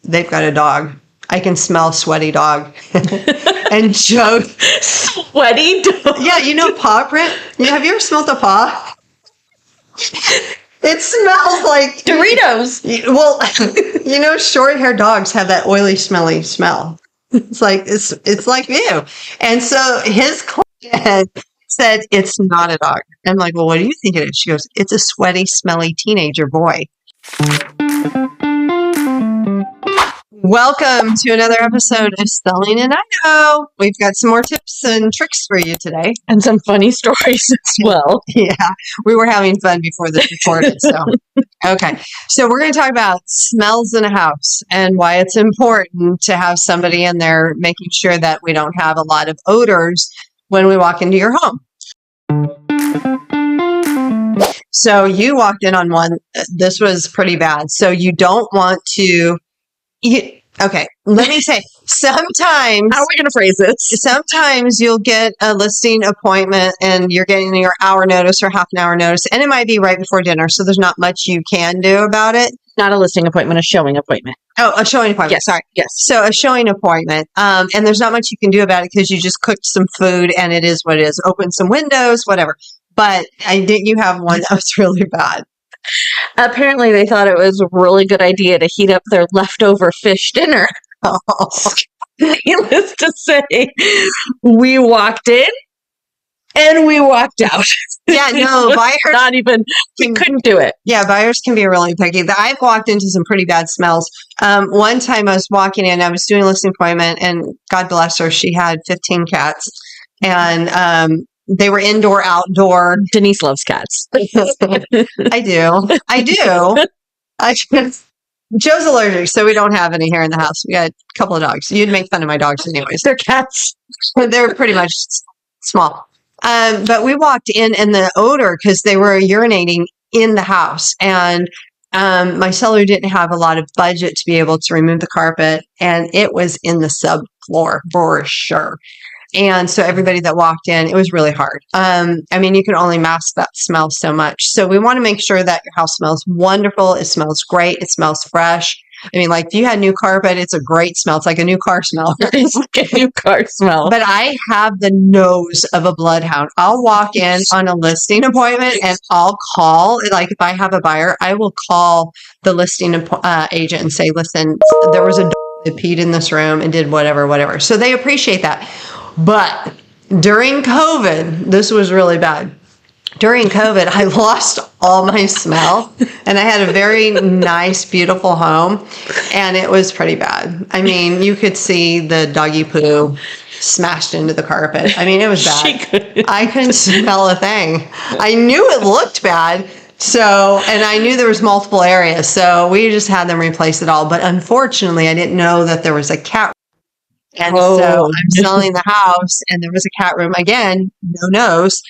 they've got a dog. I can smell sweaty dog. And Joe... Sweaty dog? Yeah, you know paw print? Have you ever smelled a paw? It smells like... Doritos. Well, you know, short-haired dogs have that oily, smelly smell. It's like you. And so his client said, it's not a dog. I'm like, well, what do you think it is? She goes, it's a sweaty, smelly teenager boy. Welcome to another episode of Selling in Idaho. We've got some more tips and tricks for you today. And some funny stories as well. Yeah, we were having fun before this recorded. So, okay. So we're going to talk about smells in a house and why it's important to have somebody in there making sure that we don't have a lot of odors when we walk into your home. So you walked in on one. This was pretty bad. So you don't want to... Okay, let me say, sometimes... How are we going to phrase this? Sometimes you'll get a listing appointment and you're getting your hour notice or half an hour notice, and it might be right before dinner, so there's not much you can do about it. Not a listing appointment, a showing appointment. Oh, a showing appointment. Yes. Sorry. Yes. So a showing appointment, and there's not much you can do about it because you just cooked some food and it is what it is. Open some windows, whatever. But you have one that was really bad. Apparently, they thought it was a really good idea to heat up their leftover fish dinner. Oh. Needless to say, we walked in and we walked out. Yeah, no, buyers... we couldn't do it. Yeah, buyers can be really picky. I've walked into some pretty bad smells. One time I was walking in, I was doing a listing appointment, and God bless her, she had 15 cats. And they were indoor, outdoor. Denise loves cats. I do. Joe's allergic, so we don't have any here in the house. We got a couple of dogs. You'd make fun of my dogs anyways. They're cats. They're pretty much small. But we walked in and the odor, because they were urinating in the house. And my seller didn't have a lot of budget to be able to remove the carpet. And it was in the subfloor for sure. And so everybody that walked in, it was really hard. I mean, you can only mask that smell so much. So we want to make sure that your house smells wonderful. It smells great. It smells fresh. I mean, like if you had new carpet, it's a great smell. It's like a new car smell. It's like a new car smell. But I have the nose of a bloodhound. I'll walk in on a listing appointment and I'll call, like if I have a buyer, I will call the listing agent and say, listen, there was a dog that peed in this room and did whatever. So they appreciate that. But during COVID, this was really bad. During COVID, I lost all my smell, and I had a very nice, beautiful home, and it was pretty bad. I mean, you could see the doggy poo smashed into the carpet. I mean, it was bad. I couldn't smell a thing. I knew it looked bad, and I knew there was multiple areas, so we just had them replace it all. But unfortunately, I didn't know that there was a cat. And so I'm selling the house, and there was a cat room again, no nose.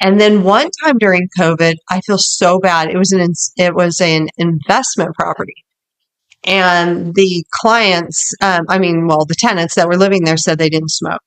And then one time during COVID, I feel so bad. It was an investment property, and the clients, the tenants that were living there said they didn't smoke.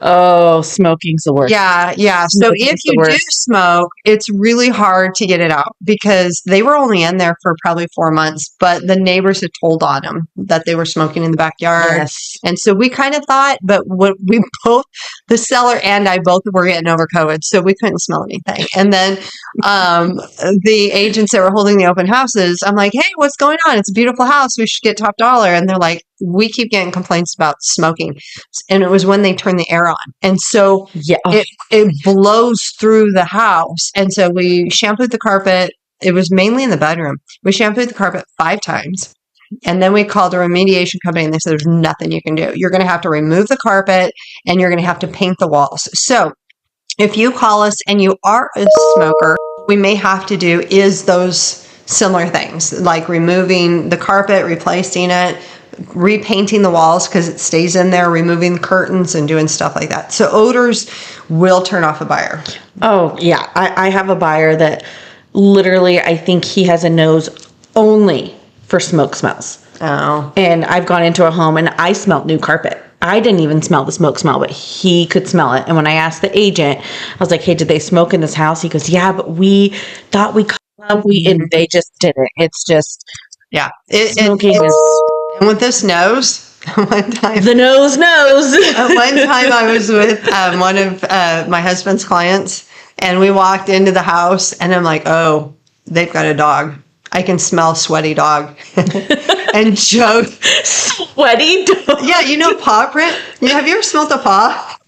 Oh, smoking's the worst. Yeah. So if you do smoke, it's really hard to get it out because they were only in there for probably 4 months, but the neighbors had told on them that they were smoking in the backyard. Yes. And so we kind of thought, but the seller and I both were getting over COVID, so we couldn't smell anything. And then the agents that were holding the open houses, I'm like, hey, what's going on? It's a beautiful house. We should get top dollar. And they're like, we keep getting complaints about smoking. And it was when they turned the air on. And so it blows through the house. And so we shampooed the carpet. It was mainly in the bedroom. We shampooed the carpet 5 times. And then we called a remediation company, and they said, there's nothing you can do. You're going to have to remove the carpet, and you're going to have to paint the walls. So if you call us and you are a smoker, we may have to do is those similar things, like removing the carpet, replacing it, repainting the walls because it stays in there, removing the curtains and doing stuff like that. So odors will turn off a buyer. Oh, yeah. I have a buyer that literally, I think he has a nose only for smoke smells. Oh. And I've gone into a home and I smelled new carpet. I didn't even smell the smoke smell, but he could smell it. And when I asked the agent, I was like, hey, did they smoke in this house? He goes, yeah, but we thought we caught them. And they just didn't. Yeah. Smoking And with this nose, one time. The nose knows. One time I was with one of my husband's clients, and we walked into the house, and I'm like, oh, they've got a dog. I can smell sweaty dog. And Joe. Sweaty dog? Yeah, you know paw print? Have you ever smelled a paw?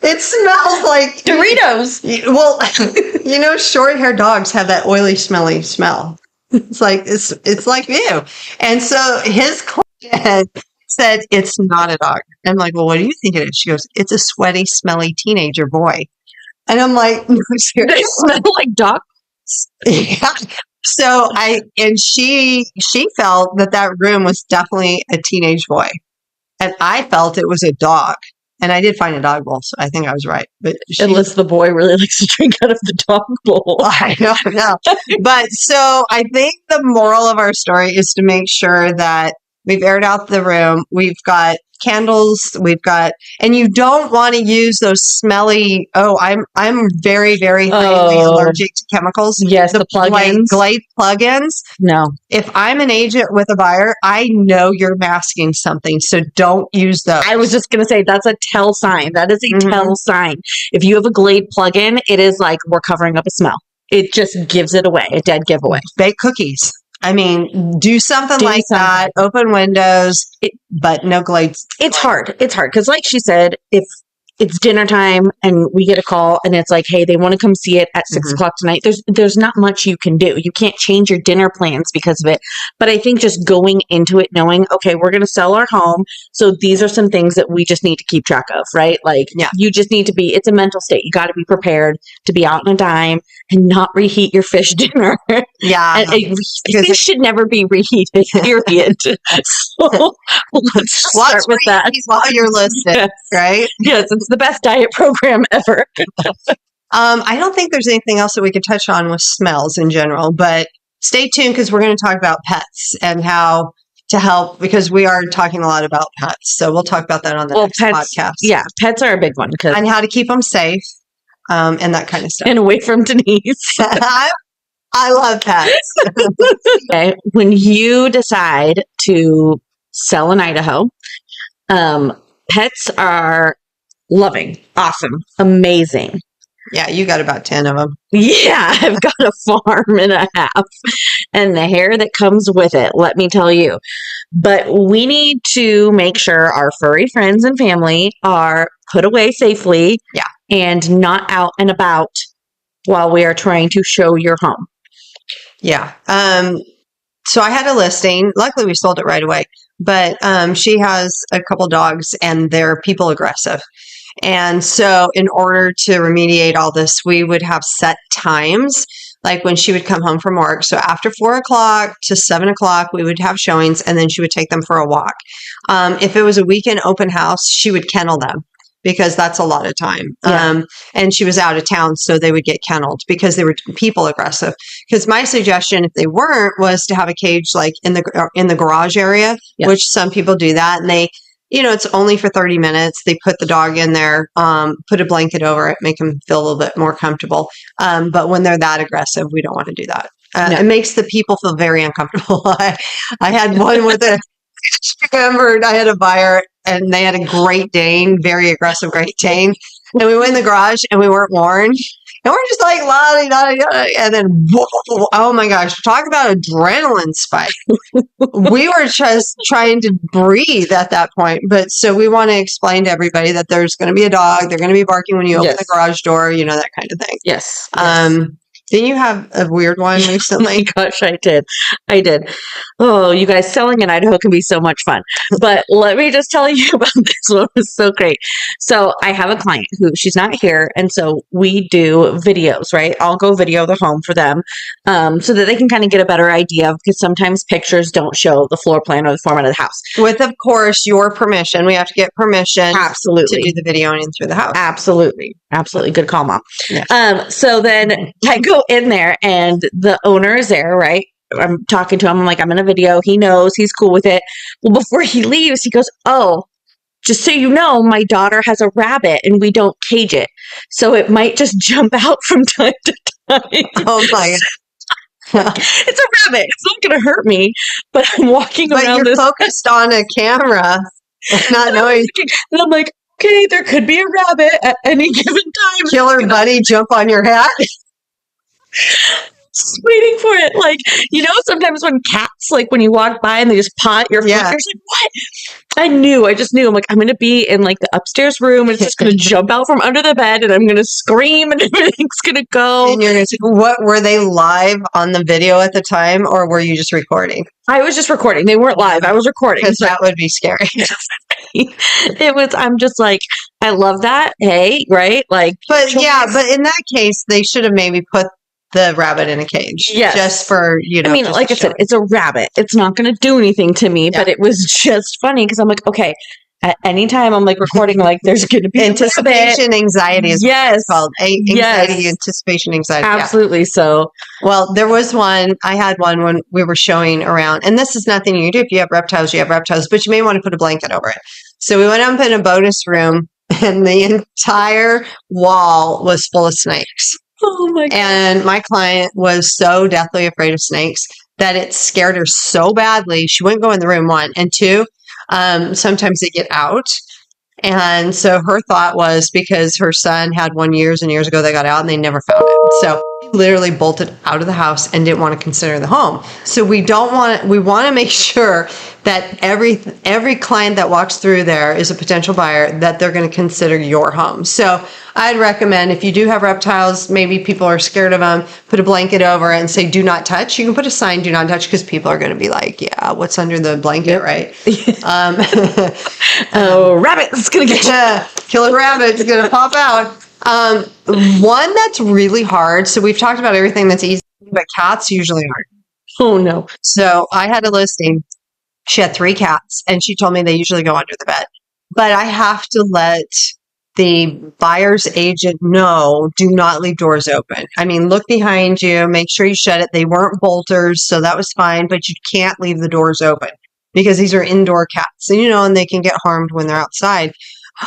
It smells like Doritos. Well, you know, short-haired dogs have that oily, smelly smell. It's like ew. And so his client said it's not a dog. I'm like, well, what do you think it is? She goes, it's a sweaty, smelly teenager boy. And I'm like, no, seriously. They smell like dog. Yeah. So she felt that room was definitely a teenage boy, and I felt it was a dog. And I did find a dog bowl, so I think I was right. But unless the boy really likes to drink out of the dog bowl. I don't know. But so I think the moral of our story is to make sure that we've aired out the room. We've got candles. And you don't want to use those smelly. Oh, I'm very, very highly allergic to chemicals. Yes, the plugins, Glade plugins. No, if I'm an agent with a buyer, I know you're masking something, so don't use those. I was just gonna say that's a tell sign. That is a tell sign. If you have a Glade plugin, it is like we're covering up a smell. It just gives it away. A dead giveaway. Bake cookies. I mean, do something that. Open windows, but no Glades. It's hard. It's hard because, like she said, if it's dinner time and we get a call and it's like, hey, they want to come see it at 6 o'clock tonight. There's not much you can do. You can't change your dinner plans because of it. But I think just going into it knowing, okay, we're going to sell our home. So these are some things that we just need to keep track of, right? Like you just need to it's a mental state. You got to be prepared to be out on a dime and not reheat your fish dinner. Yeah. Fish should never be reheated, period. So let's start with that. While you're listening, right? Yes, it's the best diet program ever. I don't think there's anything else that we could touch on with smells in general, but stay tuned because we're going to talk about pets and how to help, because we are talking a lot about pets. So we'll talk about that on the next podcast. Yeah, pets are a big one. And how to keep them safe and that kind of stuff. And away from Denise. I love pets. Okay. When you decide to sell in Idaho, pets are loving, awesome, amazing. Yeah, you got about 10 of them. Yeah, I've got a farm and a half, and the hair that comes with it, let me tell you. But we need to make sure our furry friends and family are put away safely and not out and about while we are trying to show your home. Yeah. So I had a listing. Luckily, we sold it right away. But she has a couple dogs, and they're people aggressive. And so in order to remediate all this, we would have set times, like when she would come home from work. So after 4 o'clock to 7 o'clock, we would have showings, and then she would take them for a walk. If it was a weekend open house, she would kennel them, because that's a lot of time. Yeah. And she was out of town, so they would get kenneled because they were people aggressive. Because my suggestion, if they weren't, was to have a cage like in the garage area, which some people do that. And they, it's only for 30 minutes. They put the dog in there, put a blanket over it, make them feel a little bit more comfortable. But when they're that aggressive, we don't want to do that. It makes the people feel very uncomfortable. I had one with I had a buyer, and they had a Great Dane, very aggressive Great Dane. And we went in the garage, and we weren't warned. And we're just like, and then, oh my gosh, talk about adrenaline spike. We were just trying to breathe at that point. But so we want to explain to everybody that there's going to be a dog. They're going to be barking when you open the garage door, that kind of thing. Yes. Didn't you have a weird one recently? Oh my gosh, I did. Oh, you guys, selling in Idaho can be so much fun. But let me just tell you about this one. It was so great. So I have a client who, she's not here, and so we do videos, right? I'll go video the home for them so that they can kind of get a better idea, because sometimes pictures don't show the floor plan or the format of the house. With, of course, your permission. We have to get permission Absolutely. to do the videoing through the house. Absolutely. Good call, Mom. Yes. So then I go in there, and the owner is there, right? I'm talking to him. I'm like, I'm in a video. He knows. He's cool with it. Well, before he leaves, he goes, oh, just so you know, my daughter has a rabbit, and we don't cage it. So it might just jump out from time to time. Oh, my God. It's a rabbit. It's not going to hurt me. But I'm walking But around you're this. focused on a camera and not knowing. And I'm like, okay, there could be a rabbit at any given time. Killer buddy jump on your hat. Just waiting for it. Like, sometimes when cats, like when you walk by and they just paw at your foot, you're just like, what? I just knew. I'm like, I'm going to be in like the upstairs room and it's just going to jump out from under the bed and I'm going to scream and everything's going to go. And you're going to say, what, were they live on the video at the time or were you just recording? I was just recording. They weren't live. I was recording. Because that would be scary. I'm just like, I love that. Hey, right? Like, but in that case, they should have maybe put the rabbit in a cage. Yes. Just for, I mean, like I said, it's a rabbit. It's not going to do anything to me, but it was just funny because I'm like, okay, at any time I'm like recording, like there's going to be anticipation anxiety is what it's called. Anxiety, anticipation anxiety. Absolutely. Yeah. So, well, there was one, I had one when we were showing around, and this is nothing you do. If you have reptiles, but you may want to put a blanket over it. So we went up in a bonus room and the entire wall was full of snakes. Oh my God. And my client was so deathly afraid of snakes that it scared her so badly. She wouldn't go in the room, one. And two, sometimes they get out. And so her thought was because her son had one years and years ago, they got out and they never found it. So he literally bolted out of the house and didn't want to consider the home. So we want to make sure that every client that walks through there is a potential buyer that they're going to consider your home. So I'd recommend if you do have reptiles, maybe people are scared of them, put a blanket over it and say, do not touch. You can put a sign, do not touch, because people are going to be like, yeah, what's under the blanket, right? Rabbit's going to get you. Killer rabbit's going to pop out. One that's really hard. So we've talked about everything that's easy, but cats usually aren't. Oh, no. So I had a listing. She had 3 cats, and she told me they usually go under the bed. But I have to let the buyer's agent know, do not leave doors open. I mean, look behind you, make sure you shut it. They weren't bolters, so that was fine, but you can't leave the doors open because these are indoor cats, and and they can get harmed when they're outside.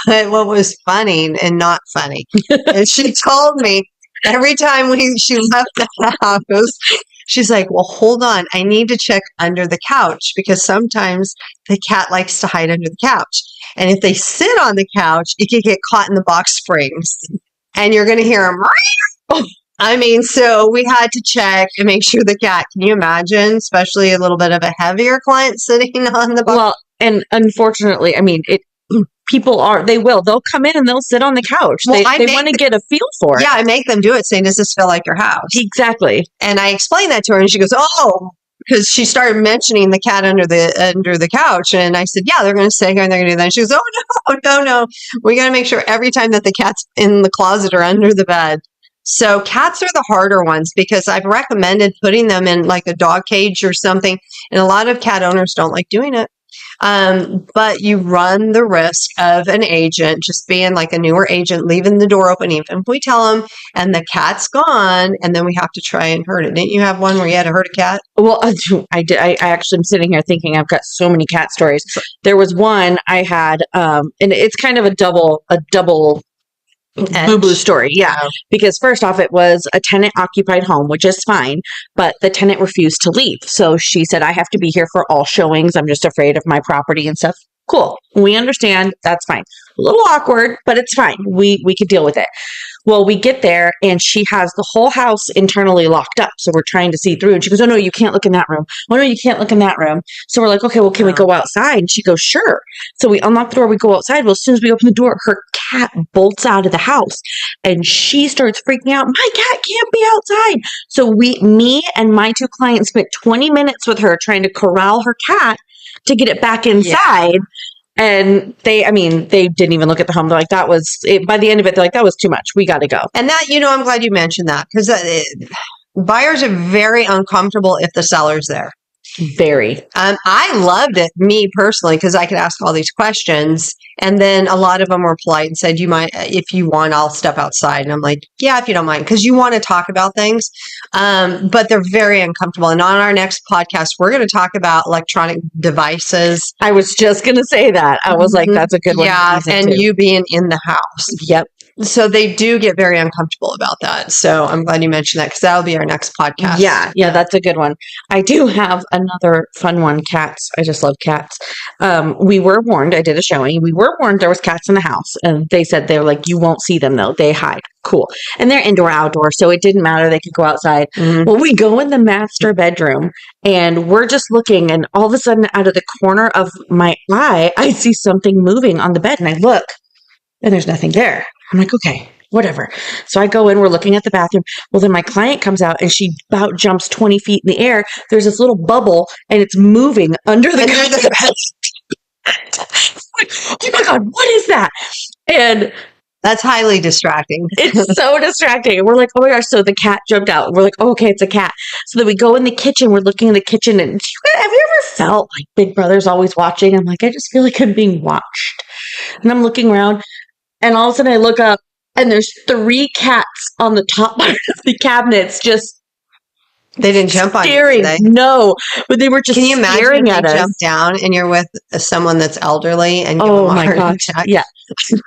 But what was funny and not funny is she told me every time she left the house, she's like, well, hold on. I need to check under the couch because sometimes the cat likes to hide under the couch. And if they sit on the couch, it can get caught in the box springs. And you're going to hear them. I mean, so we had to check and make sure the cat, can you imagine, especially a little bit of a heavier client sitting on the box? Well, and unfortunately, I mean, they'll come in and they'll sit on the couch. Well, they want to get a feel for it. Yeah, I make them do it saying, does this feel like your house? Exactly. And I explained that to her and she goes, oh, because she started mentioning the cat under the couch. And I said, yeah, they're going to stay here and they're going to do that. And she goes, oh, no. We got to make sure every time that the cat's in the closet or under the bed. So cats are the harder ones because I've recommended putting them in like a dog cage or something. And a lot of cat owners don't like doing it. But you run the risk of an agent just being like a newer agent, leaving the door open, even if we tell them and the cat's gone and then we have to try and hurt it. Didn't you have one where you had to hurt a cat? Well, I did. I actually am sitting here thinking I've got so many cat stories. There was one I had, and it's kind of a double boo-boo story. Yeah. Because first off, it was a tenant occupied home, which is fine, but the tenant refused to leave. So she said, I have to be here for all showings. I'm just afraid of my property and stuff. Cool. We understand. That's fine. A little awkward, but it's fine. We could deal with it. Well, we get there and she has the whole house internally locked up. So we're trying to see through and she goes, oh no, you can't look in that room. Oh no, you can't look in that room. So we're like, okay, well, can we go outside? And she goes, sure. So we unlock the door, we go outside. Well, as soon as we open the door, her cat bolts out of the house and she starts freaking out. My cat can't be outside. So me and my 2 clients spent 20 minutes with her trying to corral her cat to get it back inside. Yeah. And they didn't even look at the home. They're like, that was it. By the end of it, they're like, that was too much. We got to go. And that, I'm glad you mentioned that because buyers are very uncomfortable if the seller's there. Very. I loved it, me personally, because I could ask all these questions. And then a lot of them were polite and said, you might, if you want, I'll step outside. And I'm like, yeah, if you don't mind, because you want to talk about things. But they're very uncomfortable. And on our next podcast, we're going to talk about electronic devices. I was just going to say that. I was like, that's a good one. Yeah. And you being in the house. Yep. So they do get very uncomfortable about that. So I'm glad you mentioned that because that'll be our next podcast. Yeah, that's a good one. I do have another fun one. Cats. I just love cats. We were warned. I did a showing. We were warned there was cats in the house, and they said they're like, you won't see them though. They hide. Cool. And they're indoor, outdoor, so it didn't matter. They could go outside. Mhm. Well, we go in the master bedroom, and we're just looking, and all of a sudden, out of the corner of my eye, I see something moving on the bed, and I look, and there's nothing there. I'm like, okay, whatever. So I go in, we're looking at the bathroom. Well, then my client comes out and she about jumps 20 feet in the air. There's this little bubble and it's moving under the bed. Like, oh my God, what is that? And That's highly distracting. it's so distracting. And we're like, oh my gosh. So the cat jumped out. We're like, oh, okay, it's a cat. So then we go in the kitchen. We're looking in the kitchen. And have you ever felt like Big Brother's always watching? I'm like, I just feel like I'm being watched. And I'm looking around. And all of a sudden I look up and there's 3 cats on the top part of the cabinets just They didn't jump on you, staring. did they? No, but they were just Can you imagine staring if at they us. jump down and you're with someone that's elderly and give Oh them a my heart gosh. attack? Yeah.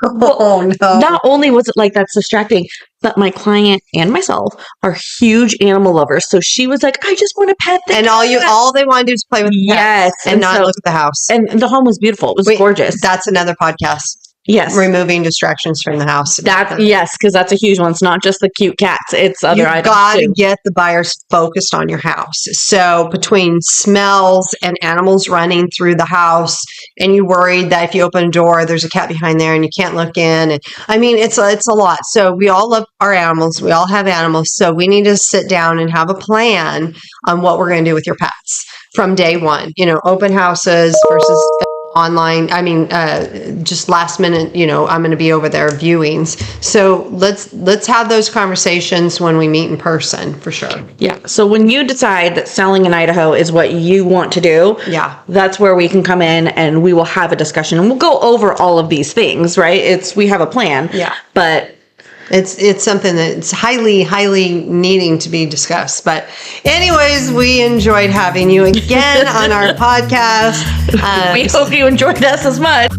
Oh no. Not only was it like that's distracting, but my client and myself are huge animal lovers. So she was like, I just want to pet the And cat. all they want to do is play with the Yes. pets and not so- look at the house. And the home was beautiful. It was Wait, gorgeous. That's another podcast. Yes. Removing distractions from the house. Yes, because that's a huge one. It's not just the cute cats. It's other You've items got to too. get the buyers focused on your house. So between smells and animals running through the house, and you worried that if you open a door, there's a cat behind there and you can't look in. And I mean, it's a lot. So we all love our animals. We all have animals. So we need to sit down and have a plan on what we're going to do with your pets from day one. Open houses versus online. I mean, just last minute, I'm going to be over there viewings. So let's have those conversations when we meet in person for sure. Yeah. So when you decide that selling in Idaho is what you want to do, Yeah. that's where we can come in and we will have a discussion and we'll go over all of these things, right? We have a plan. Yeah. But It's something that's highly, highly needing to be discussed. But anyways, we enjoyed having you again on our podcast. we hope you enjoyed us as much.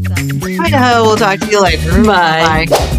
Idaho, we'll talk to you later. Bye. Bye.